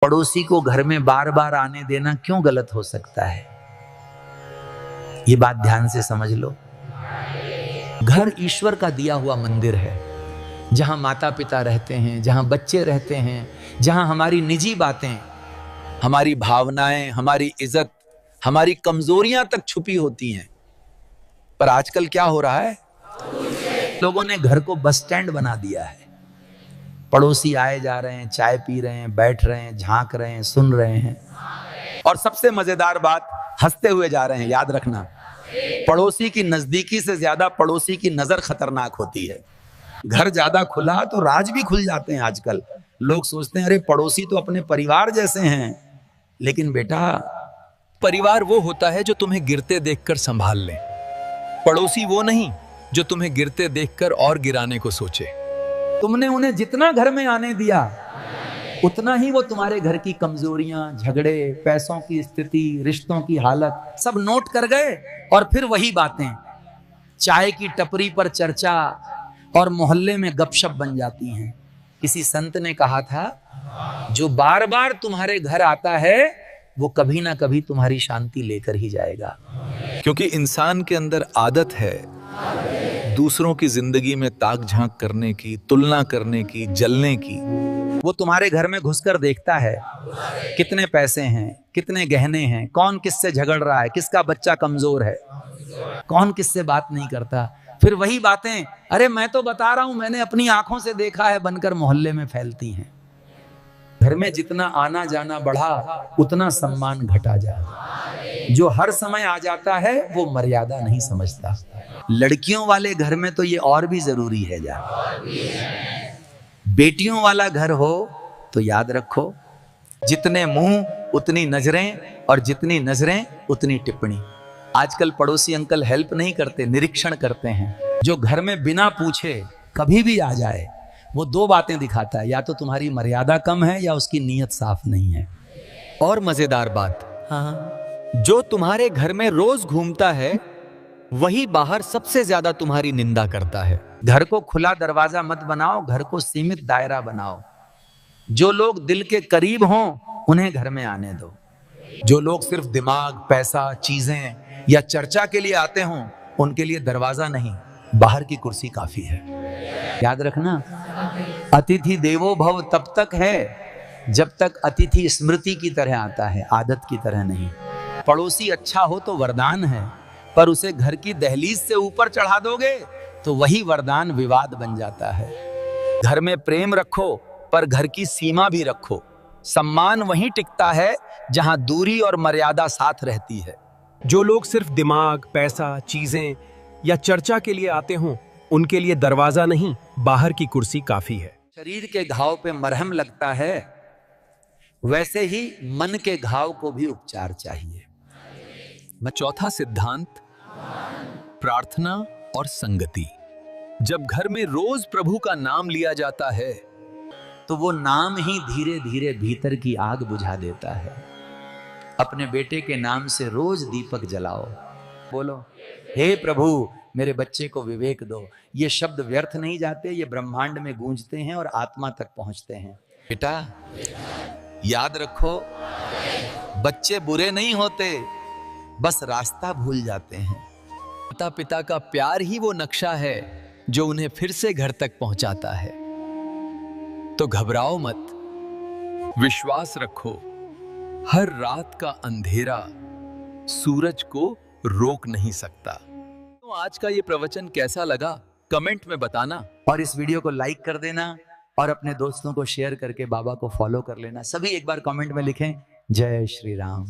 पड़ोसी को घर में बार बार आने देना क्यों गलत हो सकता है? ये बात ध्यान से समझ लो। घर ईश्वर का दिया हुआ मंदिर है, जहां माता पिता रहते हैं, जहां बच्चे रहते हैं, जहां हमारी निजी बातें, हमारी भावनाएं, हमारी इज्जत, हमारी कमजोरियां तक छुपी होती हैं। पर आजकल क्या हो रहा है? लोगों ने घर को बस स्टैंड बना दिया है। पड़ोसी आए जा रहे हैं, चाय पी रहे हैं, बैठ रहे हैं, झांक रहे हैं, सुन रहे हैं, और सबसे मजेदार बात, हंसते हुए जा रहे हैं। याद रखना, पड़ोसी की नजदीकी से ज्यादा पड़ोसी की नजर खतरनाक होती है। घर ज्यादा खुला तो राज भी खुल जाते हैं। आजकल लोग सोचते हैं अरे पड़ोसी तो अपने परिवार जैसे हैं, लेकिन बेटा परिवार वो होता है जो तुम्हें गिरते देखकर संभाल ले, पड़ोसी वो नहीं जो तुम्हें गिरते देखकर और गिराने को सोचे। तुमने उन्हें जितना घर में आने दिया, उतना ही वो तुम्हारे घर की कमजोरियां, झगड़े, पैसों की स्थिति, रिश्तों की हालत सब नोट कर गए, और फिर वही बातें चाय की टपरी पर चर्चा और मोहल्ले में गपशप बन जाती हैं। किसी संत ने कहा था, जो बार बार तुम्हारे घर आता है वो कभी ना कभी तुम्हारी शांति लेकर ही जाएगा। क्योंकि इंसान के अंदर आदत है दूसरों की जिंदगी में ताक झांक करने की, तुलना करने की, जलने की। वो तुम्हारे घर में घुसकर देखता है कितने पैसे हैं, कितने गहने हैं, कौन किससे झगड़ रहा है, किसका बच्चा कमजोर है, कौन किससे बात नहीं करता। फिर वही बातें, अरे मैं तो बता रहा हूं, मैंने अपनी आंखों से देखा है, बनकर मोहल्ले में फैलती हैं। घर में जितना आना जाना बढ़ा, उतना सम्मान घटा जाता। जो हर समय आ जाता है वो मर्यादा नहीं समझता। लड़कियों वाले घर में तो ये और भी जरूरी है। बेटियों वाला घर हो तो याद रखो, जितने मुंह उतनी नजरें, और जितनी नजरें उतनी टिप्पणी। आजकल पड़ोसी अंकल हेल्प नहीं करते, निरीक्षण करते हैं। जो घर में बिना पूछे कभी भी आ जाए, वो दो बातें दिखाता है, या तो तुम्हारी मर्यादा कम है या उसकी नीयत साफ नहीं है। और मजेदार बात, जो तुम्हारे घर में रोज घूमता है वही बाहर सबसे ज्यादा तुम्हारी निंदा करता है। घर को खुला दरवाजा मत बनाओ, घर को सीमित दायरा बनाओ। जो लोग दिल के करीब हों उन्हें घर में आने दो। जो लोग सिर्फ दिमाग, पैसा, चीजें या चर्चा के लिए आते हों, उनके लिए दरवाजा नहीं, बाहर की कुर्सी काफी है। याद रखना, अतिथि देवो भव तब तक है जब तक अतिथि स्मृति की तरह आता है, आदत की तरह नहीं। पड़ोसी अच्छा हो तो वरदान है, पर उसे घर की दहलीज से ऊपर चढ़ा दोगे तो वही वरदान विवाद बन जाता है। घर में प्रेम रखो, पर घर की सीमा भी रखो। सम्मान वहीं टिकता है जहां दूरी और मर्यादा साथ रहती है। जो लोग सिर्फ दिमाग, पैसा, चीजें या चर्चा के लिए आते हों, उनके लिए दरवाजा नहीं, बाहर की कुर्सी काफी है। शरीर के घाव पे मरहम लगता है, वैसे ही मन के घाव को भी उपचार चाहिए। चौथा सिद्धांत, प्रार्थना और संगति। जब घर में रोज प्रभु का नाम लिया जाता है तो वो नाम ही धीरे धीरे भीतर की आग बुझा देता है। अपने बेटे के नाम से रोज दीपक जलाओ, बोलो, हे प्रभु मेरे बच्चे को विवेक दो। ये शब्द व्यर्थ नहीं जाते, ये ब्रह्मांड में गूंजते हैं और आत्मा तक पहुंचते हैं। बेटा याद रखो, बच्चे बुरे नहीं होते, बस रास्ता भूल जाते हैं। माता पिता का प्यार ही वो नक्शा है जो उन्हें फिर से घर तक पहुंचाता है। तो घबराओ मत, विश्वास रखो, हर रात का अंधेरा सूरज को रोक नहीं सकता। तो आज का ये प्रवचन कैसा लगा कमेंट में बताना, और इस वीडियो को लाइक कर देना, और अपने दोस्तों को शेयर करके बाबा को फॉलो कर लेना। सभी एक बार कमेंट में लिखें, जय श्री राम।